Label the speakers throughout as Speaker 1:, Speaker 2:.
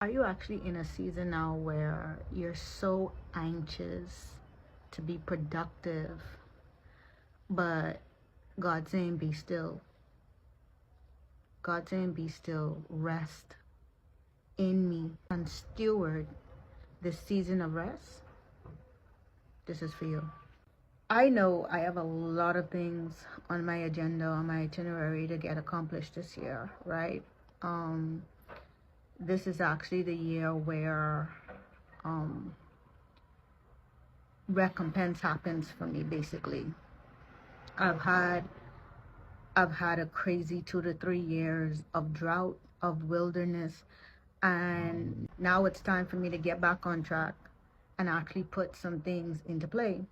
Speaker 1: Are you actually in a season now where you're so anxious to be productive, but God's saying be still? God's saying be still, rest in me, and steward this season of rest. This is for you. I know I have a lot of things on my agenda, on my itinerary to get accomplished this year, right? This is actually the year where recompense happens for me. Basically, I've had a crazy 2 to 3 years of drought, of wilderness, and now it's time for me to get back on track and actually put some things into play.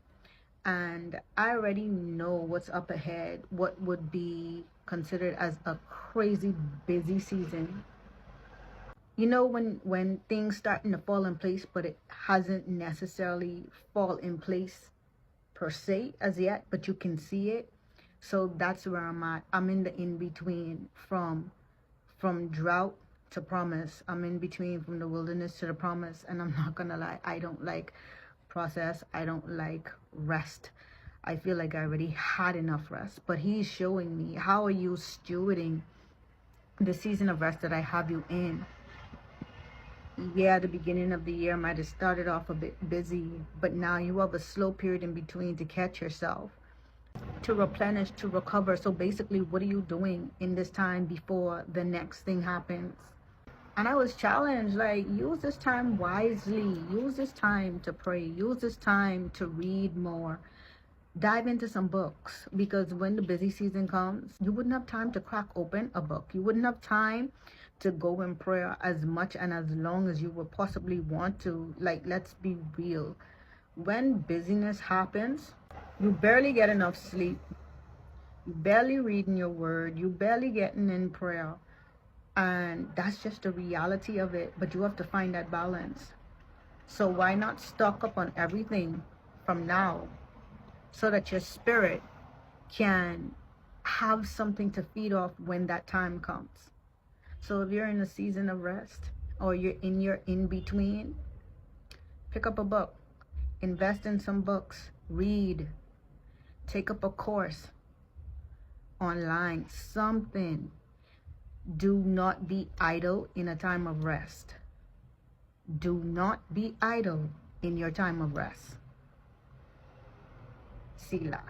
Speaker 1: And I already know what's up ahead, what would be considered as a crazy busy season. You know, when things starting to fall in place, but it hasn't necessarily fall in place per se as yet, but you can see it. So that's where I'm at. I'm in the in between, from drought to promise. I'm in between from the wilderness to the promise. And I'm not gonna lie, I don't like process. I don't like rest. I feel like I already had enough rest. But he's showing me, how are you stewarding the season of rest that I have you in? Yeah, the beginning of the year might have started off a bit busy, but now you have a slow period in between to catch yourself, to replenish, to recover. So basically, what are you doing in this time before the next thing happens? And I was challenged, like, use this time wisely. Use this time to pray. Use this time to read more. Dive into some books, because when the busy season comes, you wouldn't have time to crack open a book. You wouldn't have time to go in prayer as much and as long as you would possibly want to. Like, let's be real. When busyness happens, you barely get enough sleep. You barely reading your word. You barely getting in prayer. And that's just the reality of it. But you have to find that balance. So why not stock up on everything from now, so that your spirit can have something to feed off when that time comes? So if you're in a season of rest, or you're in your in-between, pick up a book, invest in some books, read, take up a course online, something. Do not be idle in a time of rest. Do not be idle in your time of rest. Selah.